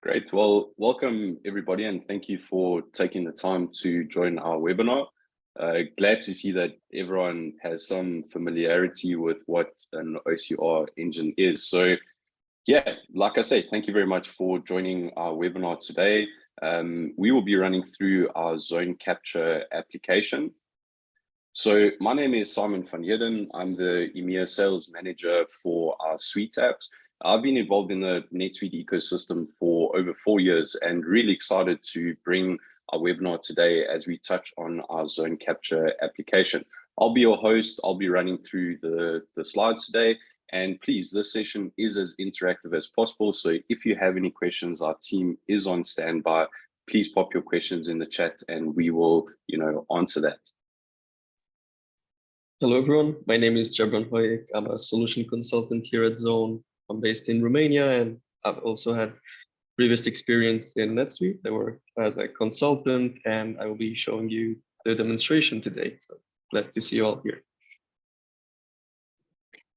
Great. Well, welcome everybody, and thank you for taking the time to join our webinar. Glad to see that everyone has some familiarity with what an OCR engine is. So yeah, like I say, thank you very much for joining our webinar today. We will be running through our ZoneCapture application. So my name is Simon van Heerden. I'm the EMEA sales manager for our suite apps. I've been involved in the NetSuite ecosystem for over 4 years and really excited to bring our webinar today as we touch on our ZoneCapture application. I'll be your host. I'll be running through the slides today. And please, this session is as interactive as possible. So if you have any questions, our team is on standby. Please pop your questions in the chat and we will, answer that. Hello, everyone. My name is Jebran Hoyek. I'm a solution consultant here at Zone. I'm based in Romania, and I've also had previous experience in NetSuite. I worked as a consultant, and I will be showing you the demonstration today. So glad to see you all here.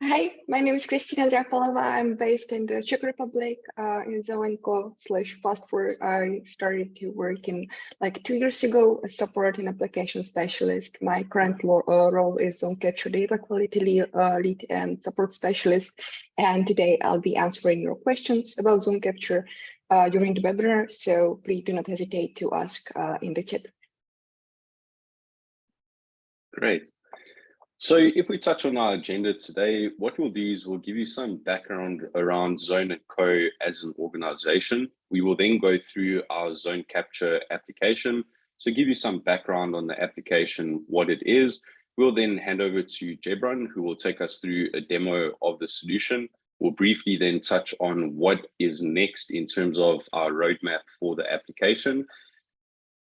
Hi, my name is Kristina Drapalova. I'm based in the Czech Republic in ZoneCo/Fast4. I started to work in like 2 years ago as support and application specialist. My current role is ZoneCapture data quality lead and support specialist. And today I'll be answering your questions about ZoneCapture during the webinar. So please do not hesitate to ask in the chat. Great. So if we touch on our agenda today, what we'll do is we'll give you some background around Zone&Co as an organization. We will then go through our ZoneCapture application. So give you some background on the application, what it is. We'll then hand over to Jebran, who will take us through a demo of the solution. We'll briefly then touch on what is next in terms of our roadmap for the application.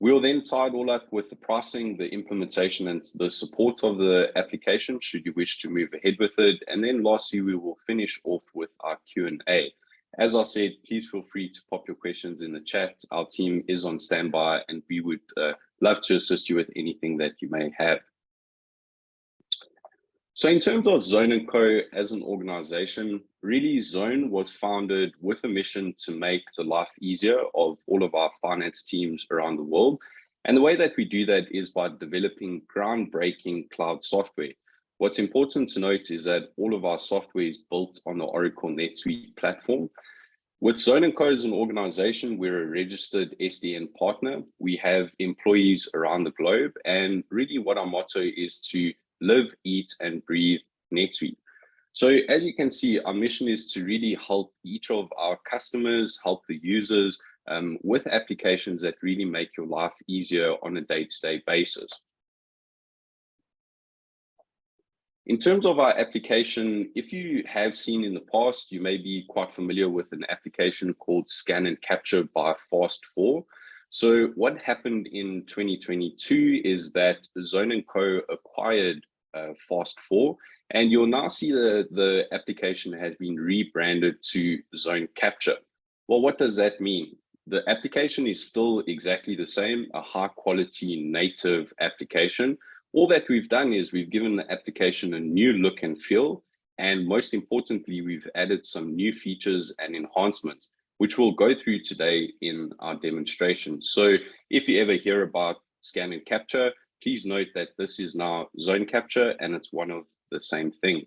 We'll then tie it all up with the pricing, the implementation, and the support of the application, should you wish to move ahead with it. And then lastly, we will finish off with our Q&A. As I said, please feel free to pop your questions in the chat. Our team is on standby, and we would love to assist you with anything that you may have. So in terms of Zone&Co as an organization, really Zone was founded with a mission to make the life easier of all of our finance teams around the world. And the way that we do that is by developing groundbreaking cloud software. What's important to note is that all of our software is built on the Oracle NetSuite platform. With Zone&Co as an organization, we're a registered SDN partner. We have employees around the globe. And really what our motto is to live, eat, and breathe NetSuite. So as you can see, our mission is to really help each of our customers, help the users with applications that really make your life easier on a day-to-day basis. In terms of our application, if you have seen in the past, you may be quite familiar with an application called Scan and Capture by Fast4. So what happened in 2022 is that Zone&Co acquired Fast4, and you'll now see the application has been rebranded to ZoneCapture. Well, what does that mean? The application is still exactly the same, a high quality native application. All that we've done is we've given the application a new look and feel, and most importantly, we've added some new features and enhancements, which we'll go through today in our demonstration. So if you ever hear about Scan and Capture, please note that this is now ZoneCapture and it's one of the same thing.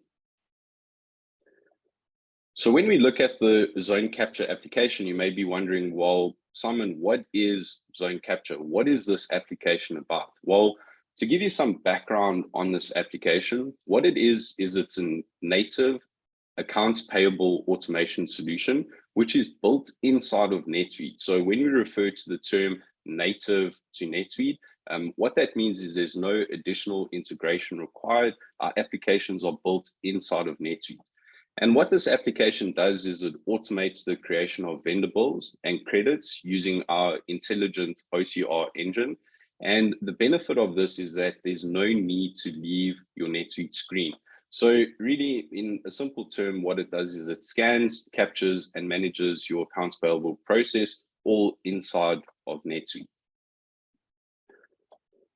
So when we look at the ZoneCapture application, you may be wondering, well, Simon, what is ZoneCapture? What is this application about? Well, to give you some background on this application, what it is it's a native accounts payable automation solution, which is built inside of NetSuite. So when we refer to the term native to NetSuite, what that means is there's no additional integration required. Our applications are built inside of NetSuite. And what this application does is it automates the creation of vendor bills and credits using our intelligent OCR engine. And the benefit of this is that there's no need to leave your NetSuite screen. So really, in a simple term, what it does is it scans, captures, and manages your accounts payable process all inside of NetSuite.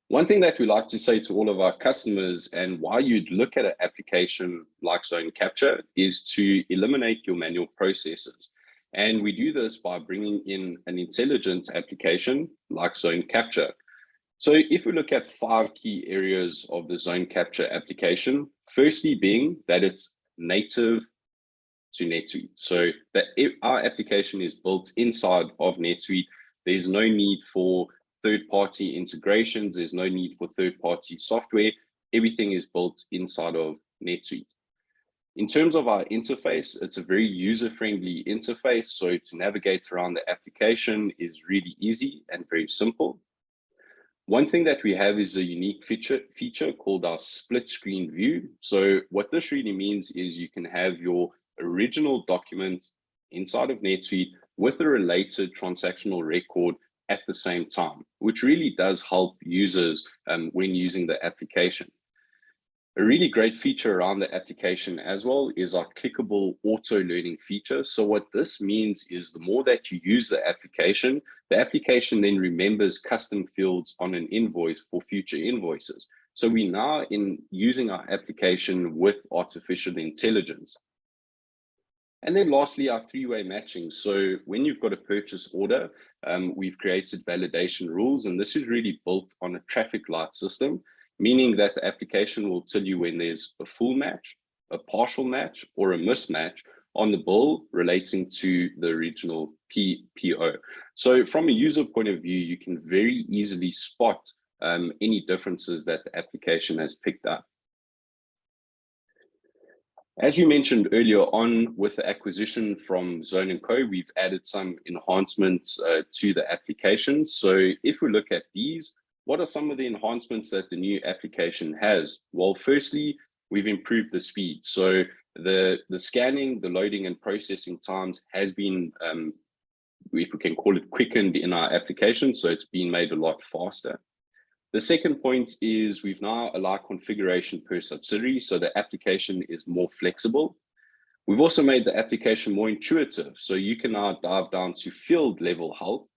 One thing that we like to say to all of our customers and why you'd look at an application like ZoneCapture is to eliminate your manual processes. And we do this by bringing in an intelligence application like ZoneCapture. So if we look at 5 key areas of the ZoneCapture application, firstly being that it's native to NetSuite. So that our application is built inside of NetSuite. There's no need for third-party integrations. There's no need for third-party software. Everything is built inside of NetSuite. In terms of our interface, it's a very user-friendly interface. So to navigate around the application is really easy and very simple. One thing that we have is a unique feature called our split screen view. So what this really means is you can have your original document inside of NetSuite with a related transactional record at the same time, which really does help users when using the application. A really great feature around the application as well is our clickable auto learning feature. So what this means is the more that you use the application then remembers custom fields on an invoice for future invoices. So we now in using our application with artificial intelligence. And then lastly, our 3-way matching. So when you've got a purchase order, we've created validation rules, and this is really built on a traffic light system, meaning that the application will tell you when there's a full match, a partial match, or a mismatch on the bill relating to the original PO. So from a user point of view, you can very easily spot any differences that the application has picked up. As you mentioned earlier on with the acquisition from Zone & Co, we've added some enhancements to the application. So if we look at these, what are some of the enhancements that the new application has? Well, firstly, we've improved the speed. So the scanning, the loading and processing times has been, if we can call it, quickened in our application. So it's been made a lot faster. The second point is we've now allowed configuration per subsidiary, so the application is more flexible. We've also made the application more intuitive, so you can now dive down to field level help.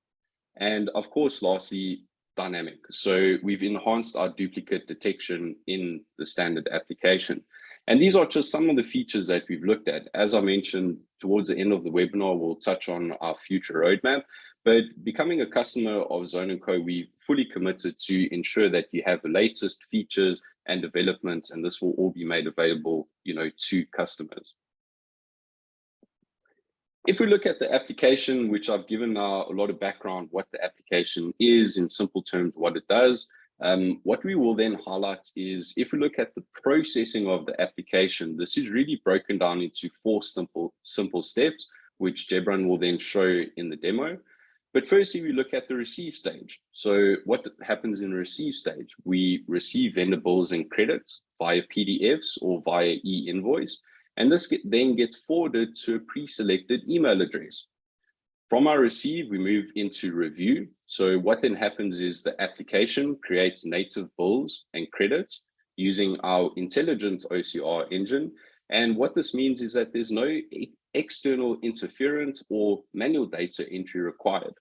And of course, lastly, dynamic. So we've enhanced our duplicate detection in the standard application. And these are just some of the features that we've looked at. As I mentioned, towards the end of the webinar, we'll touch on our future roadmap. But becoming a customer of Zone & Co, we fully committed to ensure that you have the latest features and developments, and this will all be made available, to customers. If we look at the application, which I've given now a lot of background, what the application is, in simple terms, what it does, what we will then highlight is if we look at the processing of the application, this is really broken down into 4 simple steps, which Jebran will then show in the demo. But firstly, we look at the receive stage. So what happens in the receive stage? We receive vendor bills and credits via PDFs or via e-invoice, and this then gets forwarded to a pre-selected email address. From our receive, we move into review. So what then happens is the application creates native bills and credits using our intelligent OCR engine. And what this means is that there's no external interference or manual data entry required.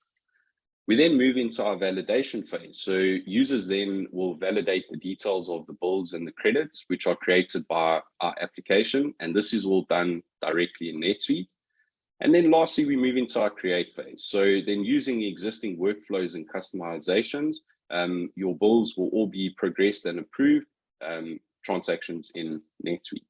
We then move into our validation phase. So users then will validate the details of the bills and the credits, which are created by our application. And this is all done directly in NetSuite. And then lastly, we move into our create phase. So then using existing workflows and customizations, your bills will all be progressed and approved transactions in NetSuite.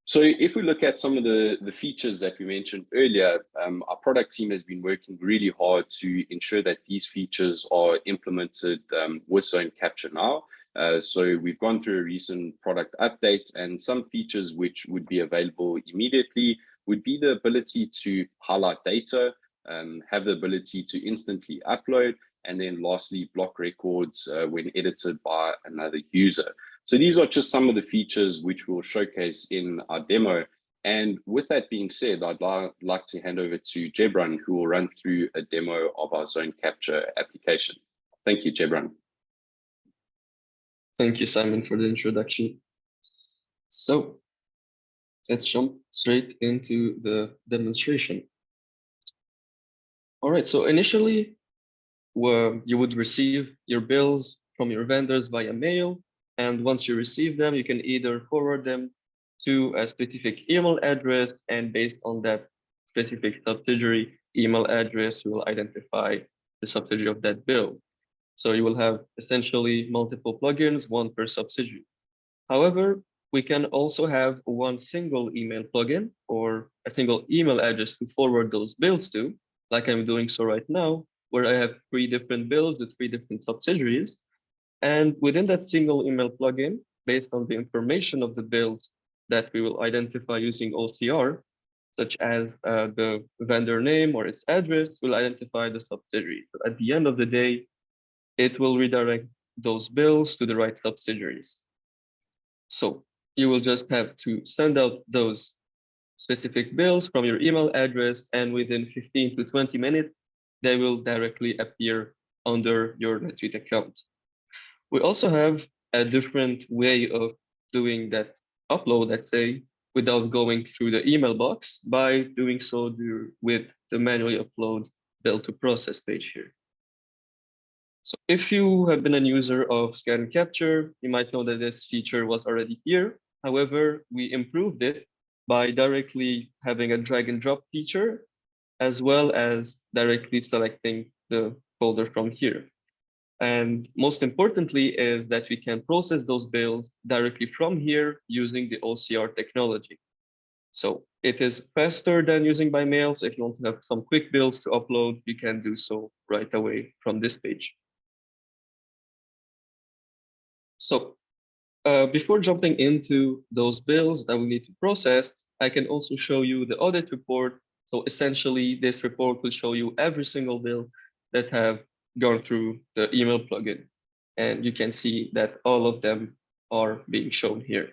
So if we look at some of the features that we mentioned earlier, our product team has been working really hard to ensure that these features are implemented with ZoneCapture now. So we've gone through a recent product update, and some features which would be available immediately would be the ability to highlight data, have the ability to instantly upload, and then lastly, block records when edited by another user. So these are just some of the features which we'll showcase in our demo. And with that being said, I'd like to hand over to Jebran, who will run through a demo of our ZoneCapture application. Thank you, Jebran. Thank you, Simon, for the introduction. So let's jump straight into the demonstration. All right, so initially, you would receive your bills from your vendors via mail. And once you receive them, you can either forward them to a specific email address, and based on that specific subsidiary email address, we will identify the subsidiary of that bill. So you will have essentially multiple plugins, one per subsidiary. However, we can also have one single email plugin or a single email address to forward those bills to, like I'm doing so right now, where I have 3 different bills with 3 different subsidiaries. And within that single email plugin, based on the information of the bills that we will identify using OCR, such as the vendor name or its address, will identify the subsidiary. But at the end of the day, it will redirect those bills to the right subsidiaries. So you will just have to send out those specific bills from your email address, and within 15 to 20 minutes, they will directly appear under your NetSuite account. We also have a different way of doing that upload, let's say, without going through the email box by doing so with the manually upload bill to process page here. So if you have been a user of Scan and Capture, you might know that this feature was already here. However, we improved it by directly having a drag and drop feature, as well as directly selecting the folder from here. And most importantly is that we can process those bills directly from here using the OCR technology. So it is faster than using by mail. So if you want to have some quick bills to upload, you can do so right away from this page. So before jumping into those bills that we need to process, I can also show you the audit report. So essentially, this report will show you every single bill that have gone through the email plugin. And you can see that all of them are being shown here.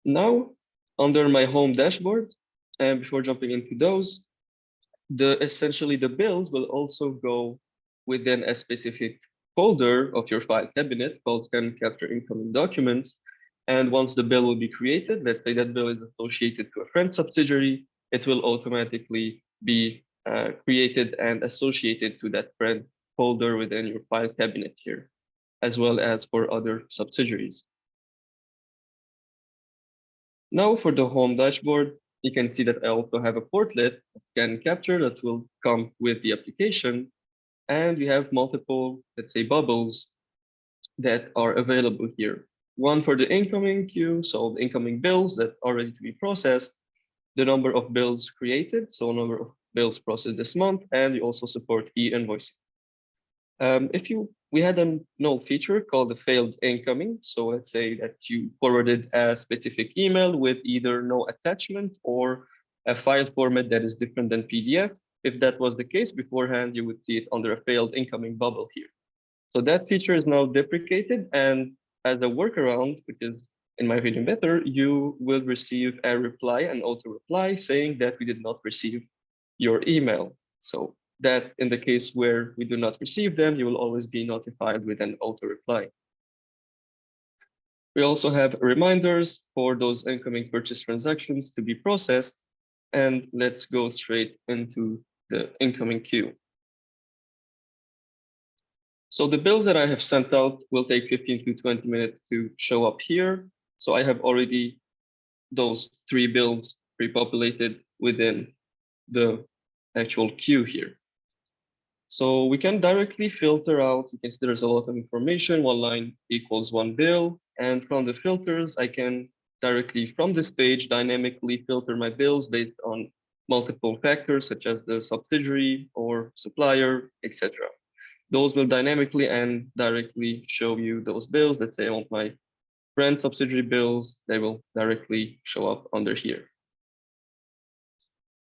Now, under my home dashboard, and before jumping into those, essentially the bills will also go within a specific folder of your file cabinet called Scan and Capture Incoming Documents. And once the bill will be created, let's say that bill is associated to a friend subsidiary, it will automatically be created and associated to that friend folder within your file cabinet here, as well as for other subsidiaries. Now for the home dashboard, you can see that I also have a portlet of Scan and Capture that will come with the application. And we have multiple, let's say, bubbles that are available here. One for the incoming queue, so the incoming bills that are ready to be processed, the number of bills created, so number of bills processed this month, and we also support e-invoicing. We had a null feature called the failed incoming. So let's say that you forwarded a specific email with either no attachment or a file format that is different than PDF. If that was the case beforehand, you would see it under a failed incoming bubble here. So that feature is now deprecated, and as a workaround, which is in my opinion better, you will receive a reply, an auto reply saying that we did not receive your email. So that in the case where we do not receive them, you will always be notified with an auto reply. We also have reminders for those incoming purchase transactions to be processed. And let's go straight into the incoming queue. So the bills that I have sent out will take 15 to 20 minutes to show up here. So I have already those 3 bills pre-populated within the actual queue here. So we can directly filter out, you can see there's a lot of information, 1 line equals 1 bill. And from the filters, I can directly from this page dynamically filter my bills based on multiple factors such as the subsidiary or supplier, etc. Those will dynamically and directly show you those bills. Let's say I want my friend subsidiary bills, they will directly show up under here.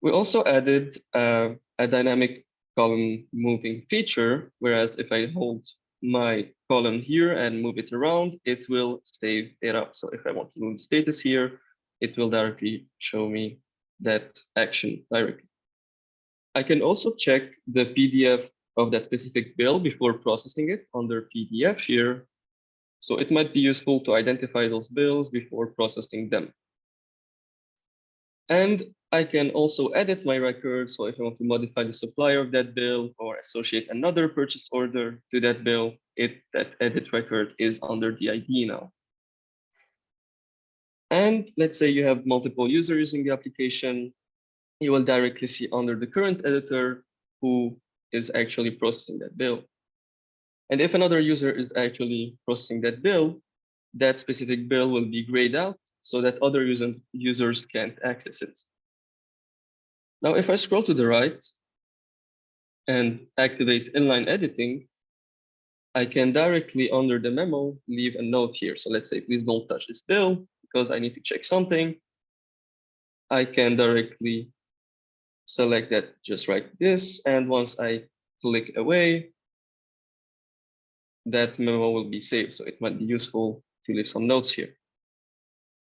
We also added a dynamic column moving feature, whereas if I hold my column here and move it around, it will save it up. So if I want to move the status here, it will directly show me that action directly. I can also check the PDF of that specific bill before processing it under PDF here. So it might be useful to identify those bills before processing them. And I can also edit my record. So if I want to modify the supplier of that bill or associate another purchase order to that bill, that edit record is under the ID now. And let's say you have multiple users using the application, you will directly see under the current editor who is actually processing that bill. And if another user is actually processing that bill, that specific bill will be grayed out so that other users can't access it. Now, if I scroll to the right and activate inline editing, I can directly under the memo leave a note here. So let's say, please don't touch this bill because I need to check something. I can directly select that just like this. And once I click away, that memo will be saved. So it might be useful to leave some notes here.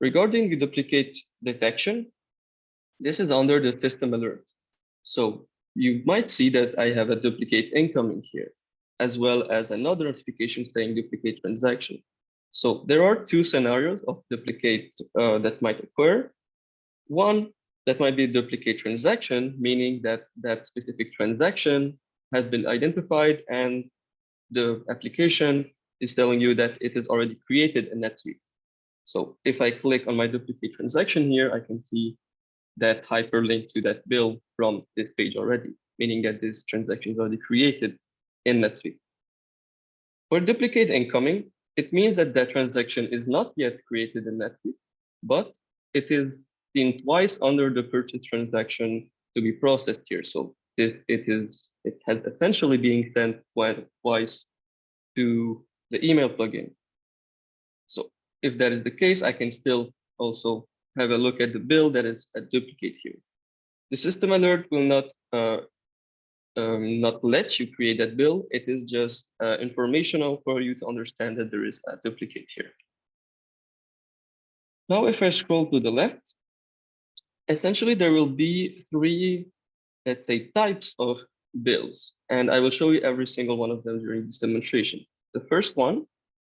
Regarding the duplicate detection, this is under the system alert. So you might see that I have a duplicate incoming here, as well as another notification saying duplicate transaction. So there are two scenarios of duplicate that might occur. One, that might be a duplicate transaction, meaning that that specific transaction has been identified and the application is telling you that it is already created in NetSuite. So if I click on my duplicate transaction here, I can see that hyperlink to that bill from this page already, meaning that this transaction is already created in NetSuite. For duplicate incoming, it means that that transaction is not yet created in NetSuite, but it is seen twice under the purchase transaction to be processed here. So it has essentially been sent twice to the email plugin. So if that is the case, I can still also have a look at the bill that is a duplicate here. The system alert will not let you create that bill. It is just informational for you to understand that there is a duplicate here. Now, if I scroll to the left, essentially there will be three, let's say, types of bills, and I will show you every single one of them during this demonstration. The first one,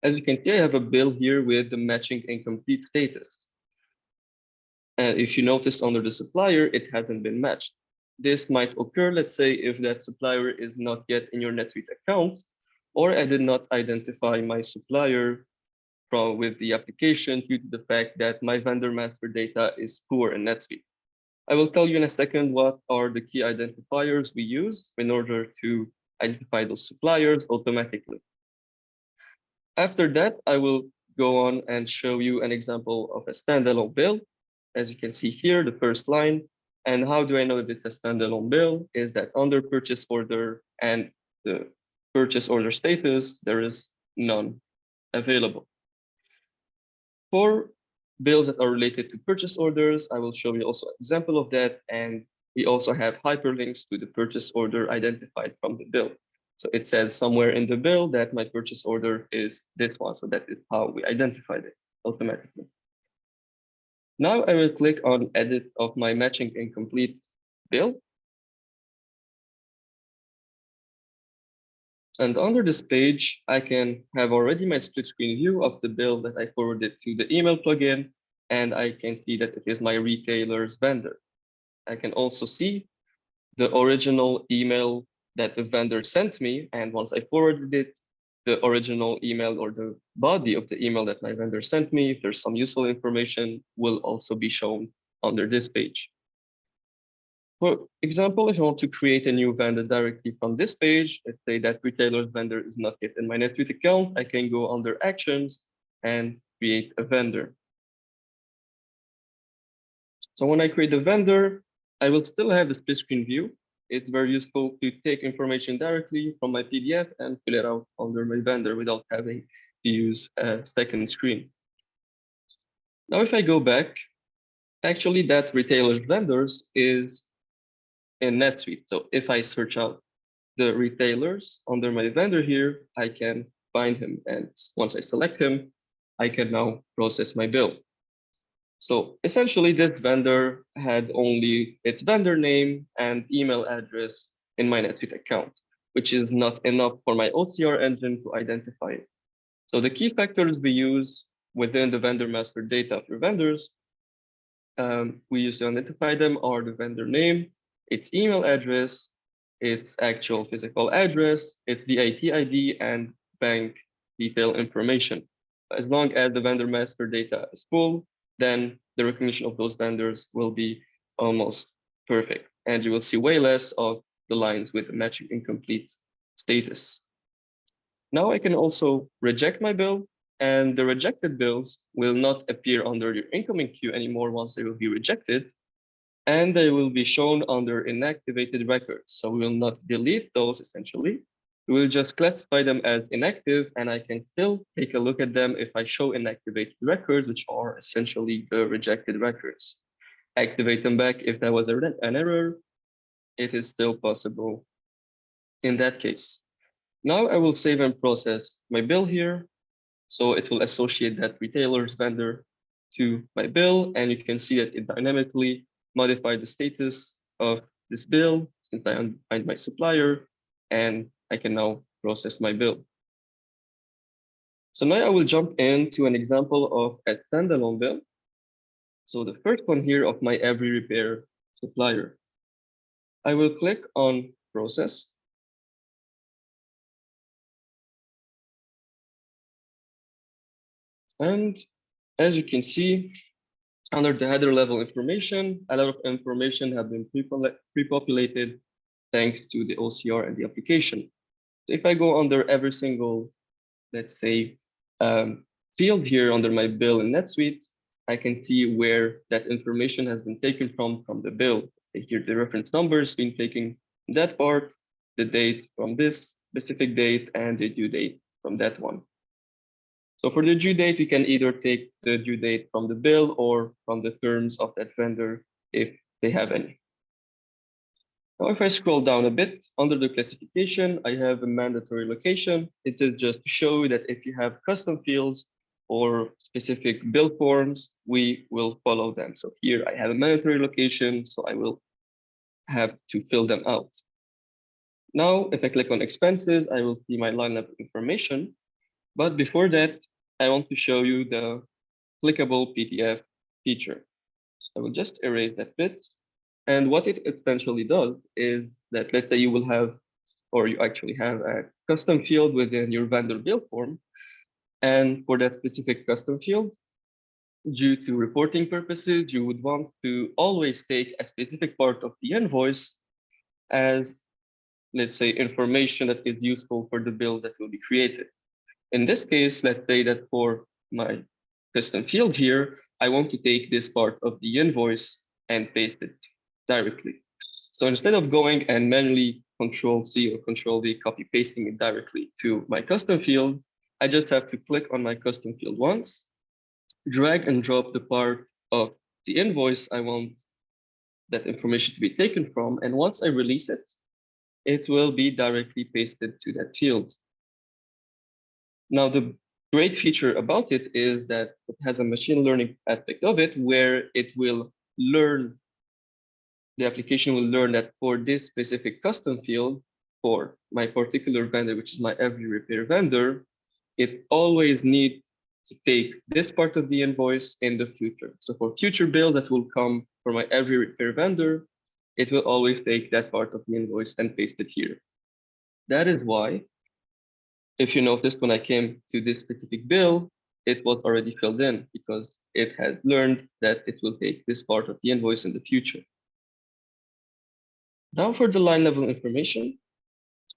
as you can see, I have a bill here with the matching incomplete status. And if you notice under the supplier, it hasn't been matched. This might occur, let's say, if that supplier is not yet in your NetSuite account, or I did not identify my supplier with the application due to the fact that my vendor master data is poor in NetSuite. I will tell you in a second what are the key identifiers we use in order to identify those suppliers automatically. After that, I will go on and show you an example of a standalone bill. As you can see here, the first line. And how do I know that it's a standalone bill? Is that under purchase order and the purchase order status, there is none available. For bills that are related to purchase orders, I will show you also an example of that. And we also have hyperlinks to the purchase order identified from the bill. So it says somewhere in the bill that my purchase order is this one. So that is how we identified it automatically. Now I will click on edit of my matching incomplete bill. And under this page, I can have already my split screen view of the bill that I forwarded to the email plugin, and I can see that it is my retailer's vendor. I can also see the original email that the vendor sent me, and once I forwarded it, the original email or the body of the email that my vendor sent me, if there's some useful information, will also be shown under this page. For example, if I want to create a new vendor directly from this page, let's say that retailer's vendor is not yet in my NetSuite account, I can go under Actions and create a vendor. So when I create a vendor, I will still have the split screen view. It's very useful to take information directly from my PDF and fill it out under my vendor without having to use a second screen. Now, if I go back, actually that retailer's vendors is in NetSuite. So if I search out the retailers under my vendor here, I can find him. And once I select him, I can now process my bill. So essentially, this vendor had only its vendor name and email address in my NetSuite account, which is not enough for my OCR engine to identify it. So the key factors we use within the vendor master data of your vendors, we use to identify them are the vendor name, its email address, its actual physical address, its VAT ID, and bank detail information. As long as the vendor master data is full, then the recognition of those vendors will be almost perfect. And you will see way less of the lines with the matching incomplete status. Now I can also reject my bill, and the rejected bills will not appear under your incoming queue anymore once they will be rejected, and they will be shown under inactivated records. So we will not delete those essentially. We will just classify them as inactive, and I can still take a look at them if I show inactivated records, which are essentially the rejected records. Activate them back if there was an error. It is still possible in that case. Now I will save and process my bill here. So it will associate that retailer's vendor to my bill, and you can see that it dynamically modified the status of this bill since I undefined my supplier, and I can now process my bill. So now I will jump into an example of a standalone bill. So the first one here of my every repair supplier. I will click on process. And as you can see, under the header level information, a lot of information have been pre-populated thanks to the OCR and the application. So if I go under every single, let's say, field here under my bill in NetSuite, I can see where that information has been taken from the bill. So here the reference number has been taken from that part, the date from this specific date, and the due date from that one. So for the due date, we can either take the due date from the bill or from the terms of that vendor if they have any. Now, if I scroll down a bit under the classification, I have a mandatory location. It is just to show you that if you have custom fields or specific bill forms, we will follow them. So here I have a mandatory location, so I will have to fill them out. Now, if I click on expenses, I will see my line level information. But before that, I want to show you the clickable PDF feature. So I will just erase that bit. And what it essentially does is that, let's say you will have, or you actually have a custom field within your vendor bill form. And for that specific custom field, due to reporting purposes, you would want to always take a specific part of the invoice as, let's say, information that is useful for the bill that will be created. In this case, let's say that for my custom field here, I want to take this part of the invoice and paste it directly. So instead of going and manually Control-C or Control-V copy pasting it directly to my custom field, I just have to click on my custom field once, drag and drop the part of the invoice I want that information to be taken from. And once I release it, it will be directly pasted to that field. Now, the great feature about it is that it has a machine learning aspect of it where it will learn, the application will learn that for this specific custom field, for my particular vendor, which is my every repair vendor, it always needs to take this part of the invoice in the future. So for future bills that will come for my every repair vendor, it will always take that part of the invoice and paste it here. That is why, if you noticed, when I came to this specific bill, it was already filled in because it has learned that it will take this part of the invoice in the future. Now for the line level information,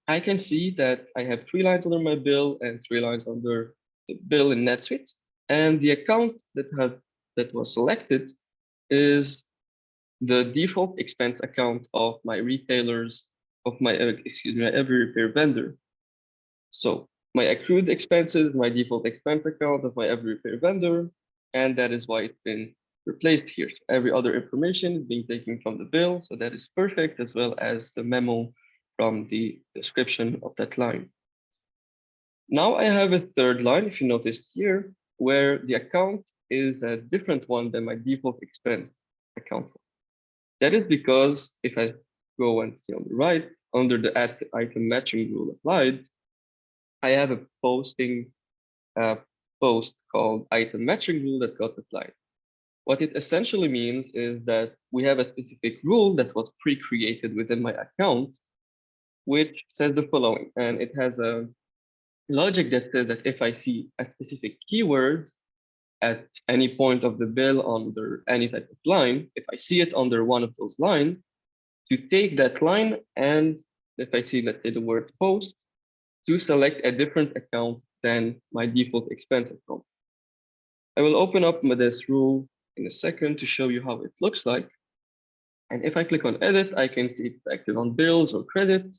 I can see that I have 3 lines under my bill and 3 lines under the bill in NetSuite. And the account that was selected is the default expense account of my retailers, of my, my every repair vendor. So my accrued expenses, my default expense account of my every repair vendor, and that is why it's been replaced here. So every other information is being taken from the bill, so that is perfect, as well as the memo from the description of that line. Now I have a third line, if you notice here, where the account is a different one than my default expense account. That is because if I go and see on the right, under the add item matching rule applied, I have a post called item matching rule that got applied. What it essentially means is that we have a specific rule that was pre-created within my account, which says the following, and it has a logic that says that if I see a specific keyword at any point of the bill under any type of line, if I see it under one of those lines, to take that line and if I see, let's say, the word post, to select a different account than my default expense account. I will open up this rule in a second to show you how it looks like. And if I click on edit, I can see it's active on bills or credit.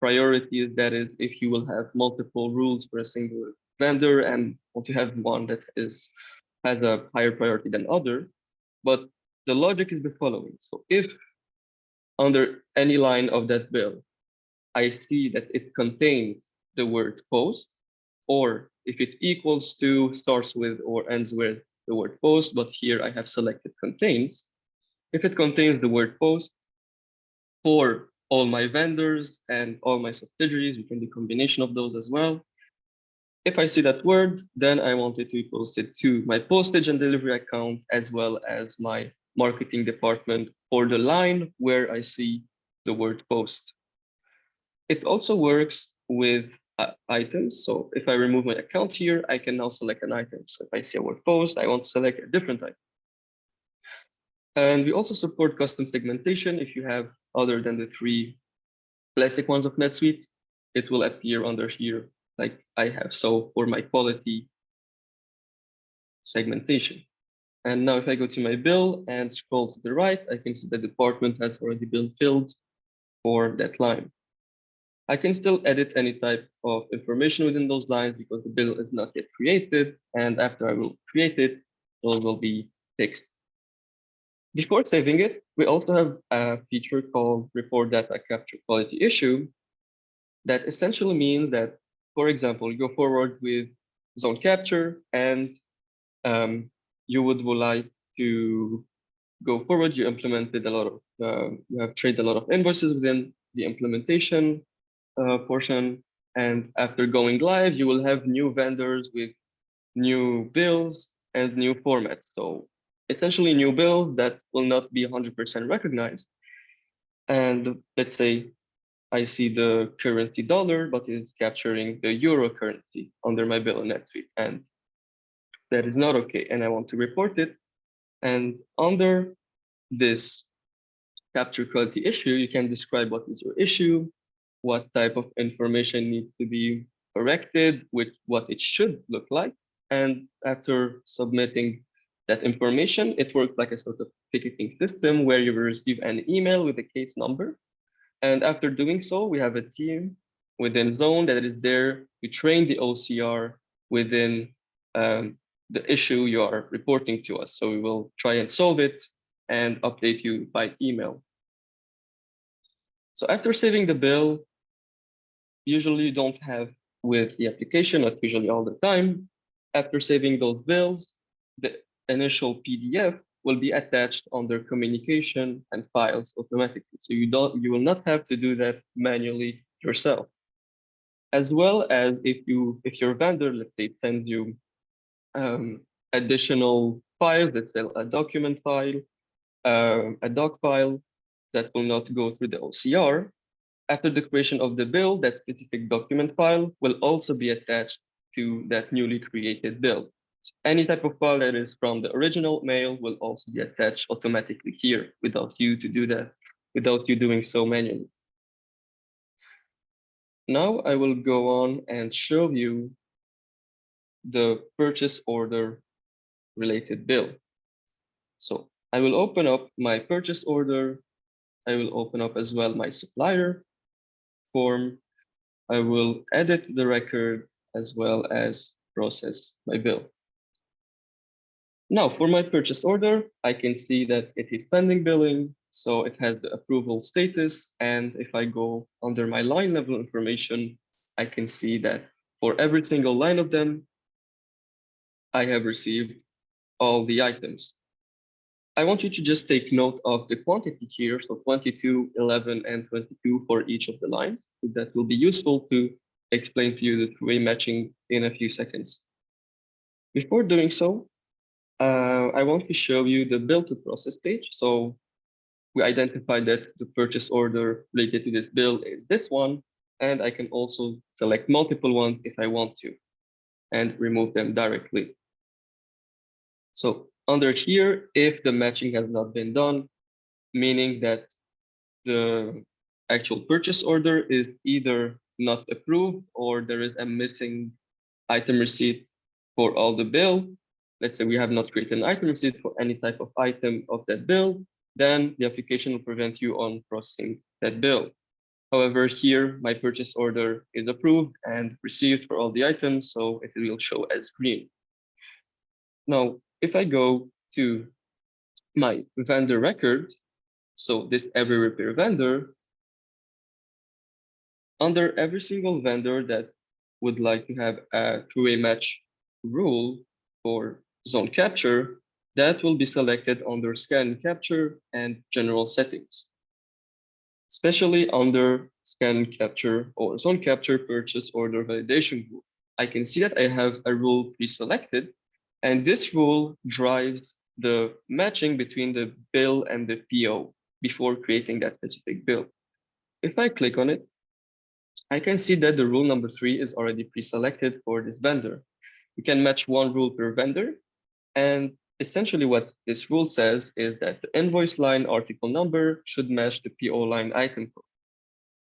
Priorities, that is, if you will have multiple rules for a single vendor and want to have one that has a higher priority than other. But the logic is the following. So if under any line of that bill, I see that it contains the word post, or if it equals to, starts with, or ends with the word post, but here I have selected contains. If it contains the word post for all my vendors and all my subsidiaries, we can do a combination of those as well. If I see that word, then I want it to be posted to my postage and delivery account, as well as my marketing department for the line where I see the word post. It also works with items. So if I remove my account here, I can now select an item. So if I see a word post, I want to select a different item. And we also support custom segmentation. If you have other than the 3 classic ones of NetSuite, it will appear under here like I have. So for my quality segmentation. And now if I go to my bill and scroll to the right, I can see the department has already been filled for that line. I can still edit any type of information within those lines because the bill is not yet created. And after I will create it, those will be fixed. Before saving it, we also have a feature called Report Data Capture Quality Issue that essentially means that, for example, you go forward with ZoneCapture and you would like to go forward. You implemented a lot of, you have traded a lot of invoices within the implementation portion. And after going live, you will have new vendors with new bills and new formats. So essentially new bills that will not be 100% recognized. And let's say I see the currency dollar, but it's capturing the euro currency under my bill in NetSuite. And that is not okay. And I want to report it. And under this capture quality issue, you can describe what is your issue, what type of information needs to be corrected, with what it should look like. And after submitting that information, it works like a sort of ticketing system where you will receive an email with a case number. And after doing so, we have a team within Zone that is there to train the OCR within the issue you are reporting to us. So we will try and solve it and update you by email. So after saving the bill, usually you don't have with the application, not usually all the time. After saving those bills, the initial PDF will be attached under communication and files automatically. So you will not have to do that manually yourself. As well as if your vendor, let's say, sends you additional files, let's say a document file, a doc file that will not go through the OCR. After the creation of the bill, that specific document file will also be attached to that newly created bill. So any type of file that is from the original mail will also be attached automatically here without you to do that, without you doing so manually. Now I will go on and show you the purchase order related bill. So I will open up my purchase order. I will open up as well my supplier form. I will edit the record as well as process my bill. Now for my purchase order, I can see that it is pending billing. So it has the approval status. And if I go under my line level information, I can see that for every single line of them, I have received all the items. I want you to just take note of the quantity here. So 22, 11, and 22 for each of the lines. That will be useful to explain to you the three-way matching in a few seconds. Before doing so, I want to show you the bill to process page. So we identified that the purchase order related to this bill is this one, and I can also select multiple ones if I want to and remove them directly. So under here, if the matching has not been done, meaning that the actual purchase order is either not approved or there is a missing item receipt for all the bill. Let's say we have not created an item receipt for any type of item of that bill, then the application will prevent you on processing that bill. However, here my purchase order is approved and received for all the items, so it will show as green. Now, if I go to my vendor record, so this every repair vendor, under every single vendor that would like to have a two-way match rule for zone capture, that will be selected under scan and capture and general settings, especially under scan capture or zone capture purchase order validation rule. I can see that I have a rule pre-selected, and this rule drives the matching between the bill and the PO before creating that specific bill. If I click on it, I can see that the rule number 3 is already pre-selected for this vendor. You can match one rule per vendor. And essentially what this rule says is that the invoice line article number should match the PO line item code,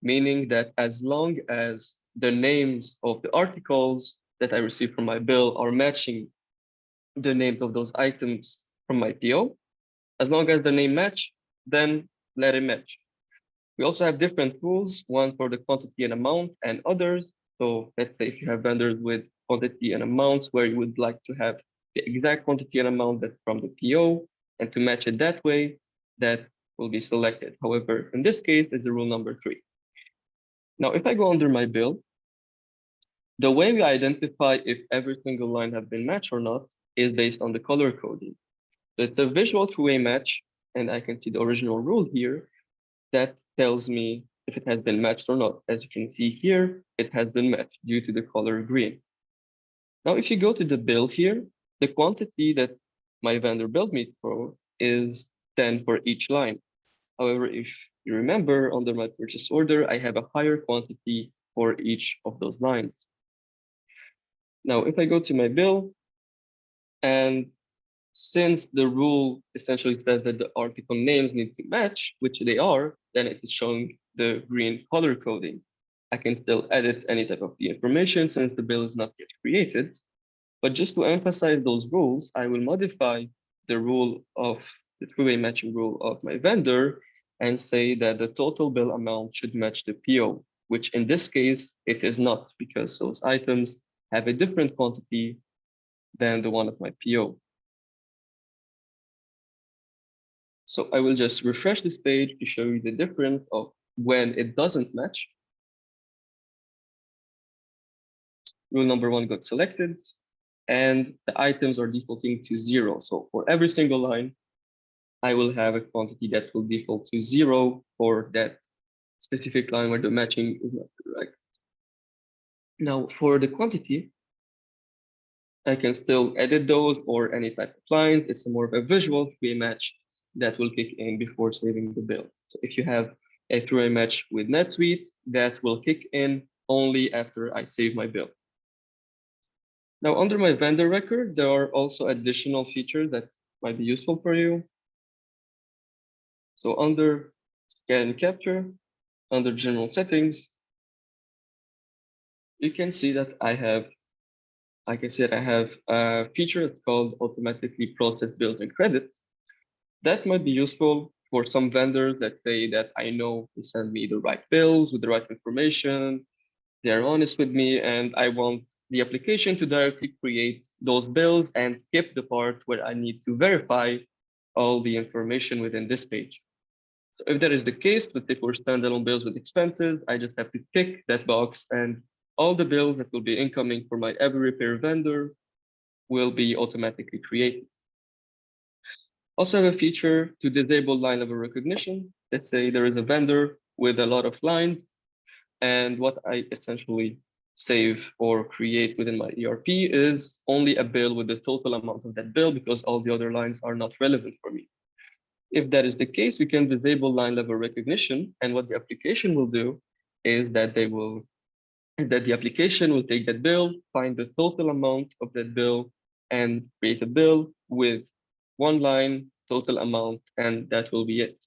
meaning that as long as the names of the articles that I receive from my bill are matching the names of those items from my PO, as long as the name match, then let it match. We also have different rules, one for the quantity and amount and others. So let's say if you have vendors with quantity and amounts where you would like to have the exact quantity and amount that from the PO and to match it that way, that will be selected. However, in this case, it's the rule number 3. Now, if I go under my bill, the way we identify if every single line has been matched or not is based on the color coding. So it's a visual two-way match, and I can see the original rule here that tells me if it has been matched or not. As you can see here, it has been matched due to the color green. Now, if you go to the bill here, the quantity that my vendor billed me for is 10 for each line. However, if you remember, under my purchase order, I have a higher quantity for each of those lines. Now, if I go to my bill, and since the rule essentially says that the article names need to match, which they are, then it is showing the green color coding. I can still edit any type of the information since the bill is not yet created. But just to emphasize those rules, I will modify the rule of the three-way matching rule of my vendor and say that the total bill amount should match the PO, which in this case, it is not because those items have a different quantity than the one of my PO. So I will just refresh this page to show you the difference of when it doesn't match. Rule number 1 got selected, and the items are defaulting to 0. So for every single line, I will have a quantity that will default to 0 for that specific line where the matching is not correct. Now for the quantity, I can still edit those or any type of lines. It's more of a visual three-way match that will kick in before saving the bill. So if you have a three-way match with NetSuite, that will kick in only after I save my bill. Now, under my vendor record, there are also additional features that might be useful for you. So under scan and capture, under general settings, you can see that I have, like I said, I have a feature that's called automatically process bills and credit. That might be useful for some vendors that say that I know they send me the right bills with the right information, they're honest with me, and I want the application to directly create those bills and skip the part where I need to verify all the information within this page. So if that is the case, let's say for standalone bills with expenses, I just have to tick that box and all the bills that will be incoming for my every repair vendor will be automatically created. Also have a feature to disable line level recognition. Let's say there is a vendor with a lot of lines, and what I essentially save or create within my ERP is only a bill with the total amount of that bill because all the other lines are not relevant for me. If that is the case, we can disable line level recognition, and what the application will do is that the application will take that bill, find the total amount of that bill, and create a bill with one line, total amount, and that will be it.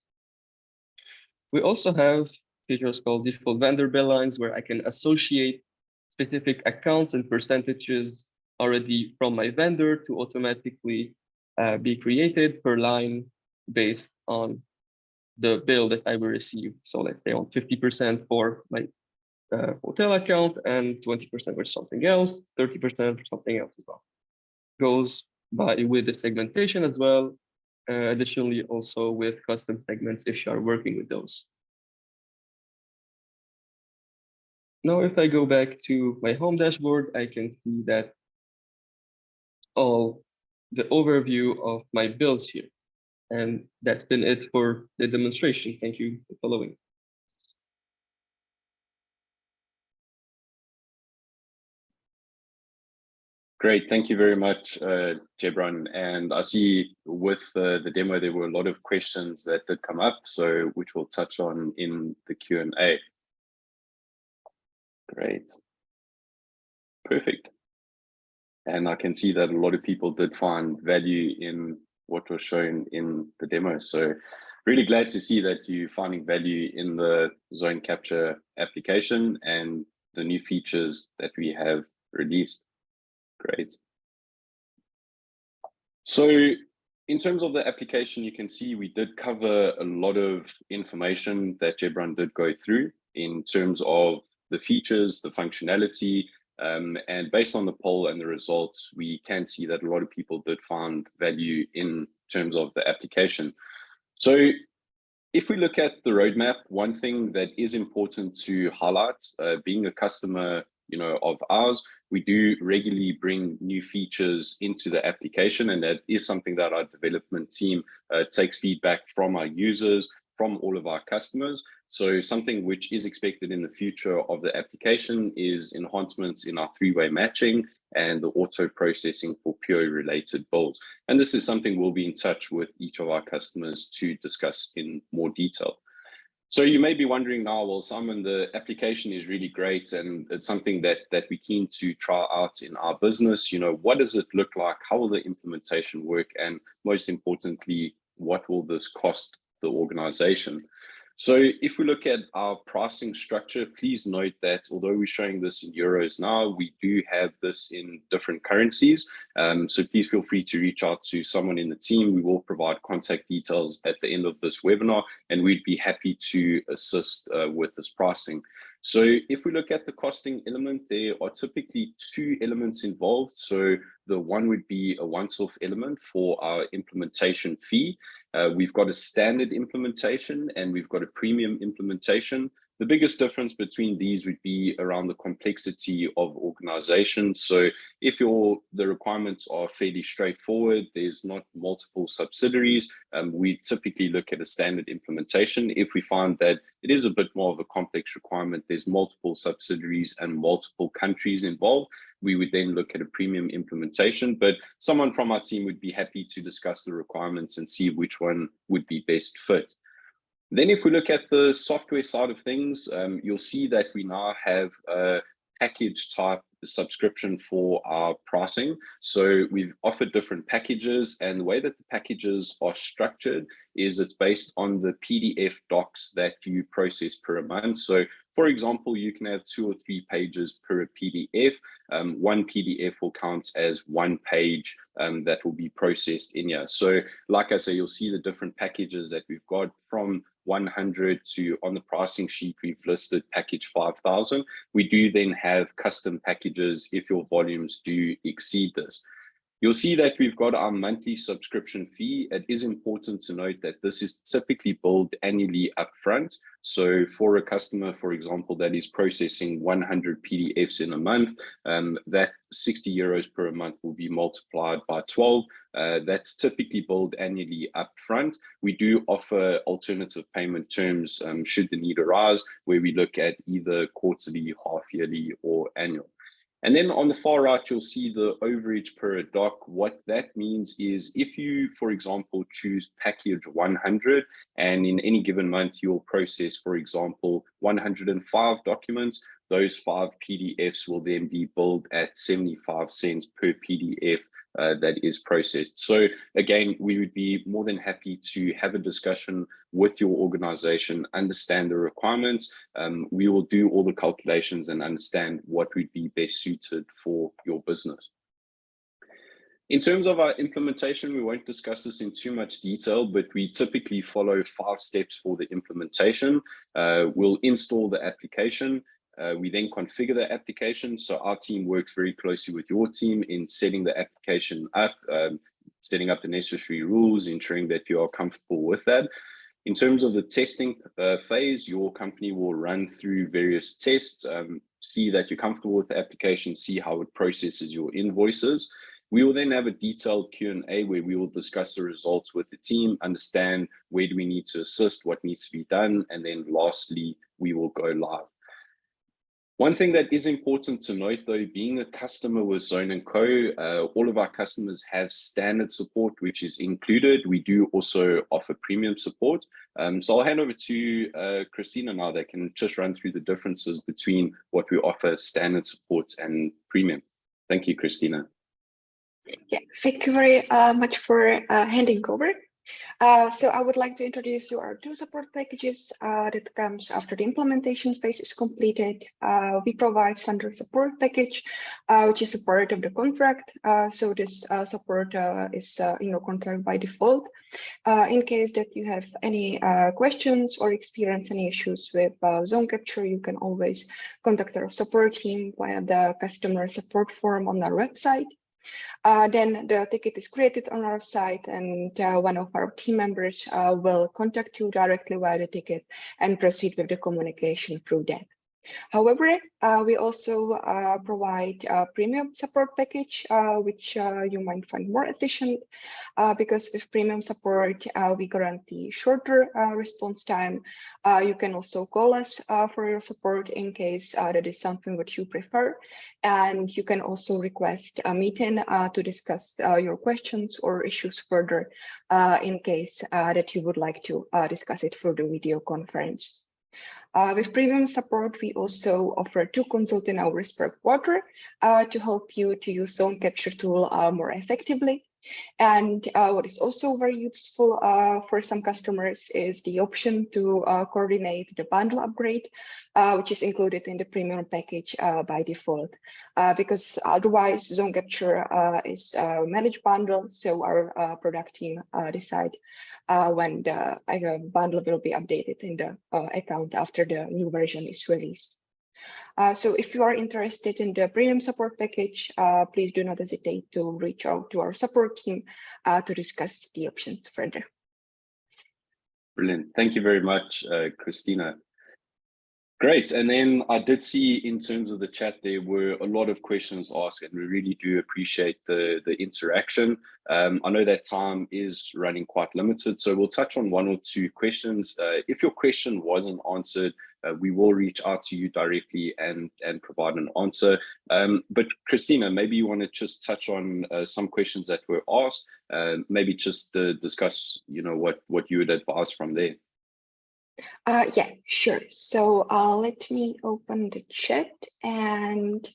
We also have features called default vendor bill lines, where I can associate specific accounts and percentages already from my vendor to automatically be created per line based on the bill that I will receive. So let's say on 50% for my hotel account and 20% for something else, 30% for something else as well. Goes by with the segmentation as well. Additionally, also with custom segments if you are working with those. Now, if I go back to my home dashboard, I can see that all the overview of my bills here. And that's been it for the demonstration. Thank you for following. Great, thank you very much, Jebron. And I see with the demo, there were a lot of questions that did come up, so which we'll touch on in the Q&A. Great, perfect. And I can see that a lot of people did find value in what was shown in the demo. So really glad to see that you're finding value in the ZoneCapture application and the new features that we have released. Great. So in terms of the application, you can see we did cover a lot of information that Jebron did go through in terms of the features, the functionality, and based on the poll and the results, we can see that a lot of people did find value in terms of the application. So if we look at the roadmap, one thing that is important to highlight, being a customer of ours, we do regularly bring new features into the application, and that is something that our development team takes feedback from our users, from all of our customers. So something which is expected in the future of the application is enhancements in our three-way matching and the auto processing for PO related bills. And this is something we'll be in touch with each of our customers to discuss in more detail. So you may be wondering now, well, Simon, the application is really great and it's something that we're keen to try out in our business. What does it look like? How will the implementation work? And most importantly, what will this cost the organization? So if we look at our pricing structure, please note that although we're showing this in euros now, we do have this in different currencies. So please feel free to reach out to someone in the team. We will provide contact details at the end of this webinar, and we'd be happy to assist with this pricing. So if we look at the costing element, there are typically two elements involved. So the one would be a once-off element for our implementation fee. We've got a standard implementation and we've got a premium implementation. The biggest difference between these would be around the complexity of organization. So if the requirements are fairly straightforward, there's not multiple subsidiaries, we typically look at a standard implementation. If we find that it is a bit more of a complex requirement, there's multiple subsidiaries and multiple countries involved, we would then look at a premium implementation. But someone from our team would be happy to discuss the requirements and see which one would be best fit. Then if we look at the software side of things, you'll see that we now have a package type subscription for our pricing. So we've offered different packages, and the way that the packages are structured is it's based on the PDF docs that you process per month. So for example, you can have 2 or 3 pages per PDF. One PDF will count as one page that will be processed in here. So like I say, you'll see the different packages that we've got from 100 to, on the pricing sheet, we've listed package 5,000. We do then have custom packages if your volumes do exceed this. You'll see that we've got our monthly subscription fee. It is important to note that this is typically billed annually upfront. So for a customer, for example, that is processing 100 PDFs in a month, that 60 euros per month will be multiplied by 12. That's typically billed annually upfront. We do offer alternative payment terms should the need arise, where we look at either quarterly, half yearly, or annual. And then on the far right, you'll see the overage per doc. What that means is if you, for example, choose package 100, and in any given month, you'll process, for example, 105 documents, those 5 PDFs will then be billed at 75 cents per PDF that is processed. So again, we would be more than happy to have a discussion with your organization, understand the requirements. We will do all the calculations and understand what would be best suited for your business. In terms of our implementation, we won't discuss this in too much detail, but we typically follow 5 steps for the implementation. We'll install the application. We then configure the application. So our team works very closely with your team in setting the application up, setting up the necessary rules, ensuring that you are comfortable with that. In terms of the testing phase, your company will run through various tests, see that you're comfortable with the application, see how it processes your invoices. We will then have a detailed Q&A where we will discuss the results with the team, understand where do we need to assist, what needs to be done, and then lastly, we will go live. One thing that is important to note though, being a customer with Zone & Co, all of our customers have standard support, which is included. We do also offer premium support. So I'll hand over to Christina now that can just run through the differences between what we offer as standard support and premium. Thank you, Christina. Yeah, thank you very much for handing over. So I would like to introduce you our 2 support packages that comes after the implementation phase is completed. We provide standard support package, which is a part of the contract. So this support is in your contract by default. In case that you have any questions or experience any issues with ZoneCapture, you can always contact our support team via the customer support form on our website. Then the ticket is created on our site, and one of our team members will contact you directly via the ticket and proceed with the communication through that. However, we also provide a premium support package, which you might find more efficient because with premium support, we guarantee shorter response time. You can also call us for your support in case that is something that you prefer. And you can also request a meeting to discuss your questions or issues further in case that you would like to discuss it through the video conference. With premium support, we also offer 2 consulting hours per quarter to help you to use ZoneCapture tool more effectively. And what is also very useful for some customers is the option to coordinate the bundle upgrade, which is included in the premium package by default, because otherwise ZoneCapture is a managed bundle, so our product team decide when the bundle will be updated in the account after the new version is released. So if you are interested in the premium support package, please do not hesitate to reach out to our support team to discuss the options further. Brilliant. Thank you very much, Christina. Great. And then I did see in terms of the chat, there were a lot of questions asked, and we really do appreciate the interaction. I know that time is running quite limited, so we'll touch on 1 or 2 questions. If your question wasn't answered, we will reach out to you directly and provide an answer. But Christina, maybe you want to just touch on some questions that were asked, maybe just discuss, what you would advise from there. Yeah, sure. So let me open the chat, and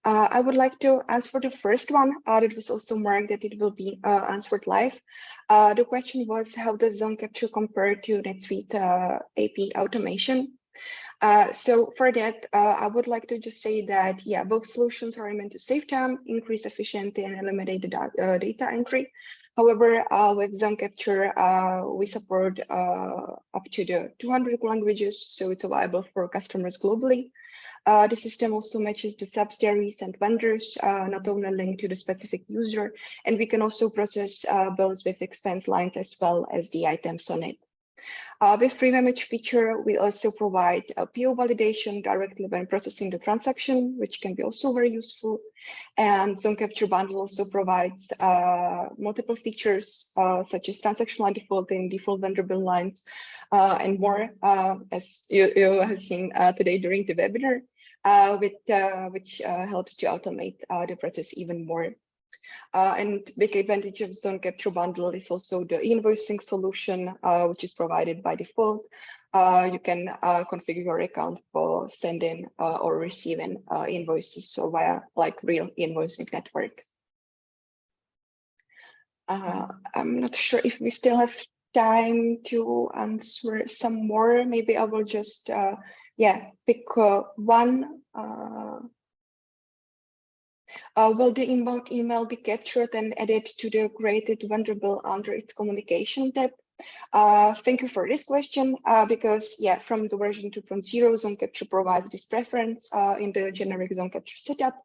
I would like to answer for the first one. It was also marked that it will be answered live. The question was, how does ZoneCapture compare to NetSuite AP automation? So for that, I would like to just say that, yeah, both solutions are meant to save time, increase efficiency, and eliminate the data entry. However, with ZoneCapture, we support up to the 200 languages, so it's available for customers globally. The system also matches the subsidiaries and vendors, not only linked to the specific user, and we can also process bills with expense lines as well as the items on it. With free image feature, we also provide a PO validation directly when processing the transaction, which can be also very useful. And ZoneCapture bundle also provides multiple features such as transaction line defaulting, default vendor bill lines, and more, as you have seen today during the webinar, which helps to automate the process even more. And big advantage of ZoneCapture bundle is also the invoicing solution, which is provided by default. You can configure your account for sending or receiving invoices, so via like real invoicing network. I'm not sure if we still have time to answer some more. Maybe I will just pick one. Will the inbound email be captured and added to the created vulnerable under its communication tab? Thank you for this question, because from the version 2.0, ZoneCapture provides this preference in the generic ZoneCapture setup.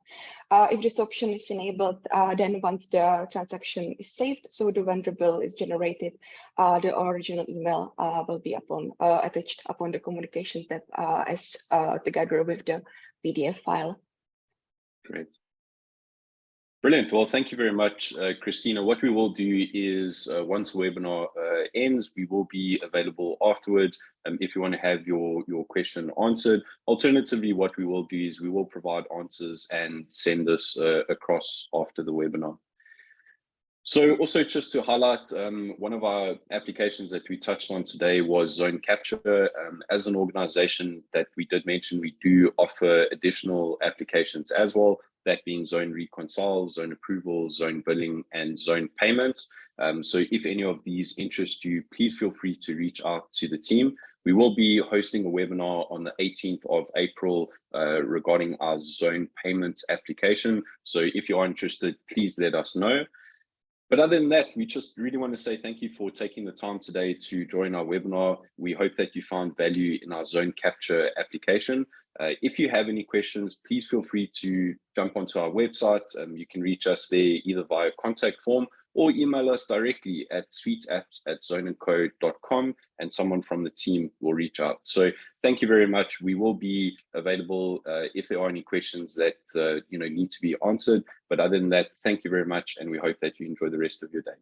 If this option is enabled, then once the transaction is saved, so the vulnerable is generated, the original email will be attached upon the communication tab as together with the PDF file. Great. Brilliant. Well, thank you very much, Christina. What we will do is once the webinar ends, we will be available afterwards if you want to have your question answered. Alternatively, what we will do is we will provide answers and send this across after the webinar. So also just to highlight, one of our applications that we touched on today was ZoneCapture. As an organization that we did mention, we do offer additional applications as well, that being Zone Reconcile, Zone Approval, Zone Billing, and Zone Payment. So if any of these interest you, please feel free to reach out to the team. We will be hosting a webinar on the 18th of April regarding our Zone Payments application. So if you are interested, please let us know. But other than that, we just really want to say thank you for taking the time today to join our webinar. We hope that you found value in our ZoneCapture application. If you have any questions, please feel free to jump onto our website. You can reach us there either via contact form or email us directly at suiteapps@zoneandco.com, and someone from the team will reach out. So thank you very much. We will be available if there are any questions that need to be answered. But other than that, thank you very much, and we hope that you enjoy the rest of your day.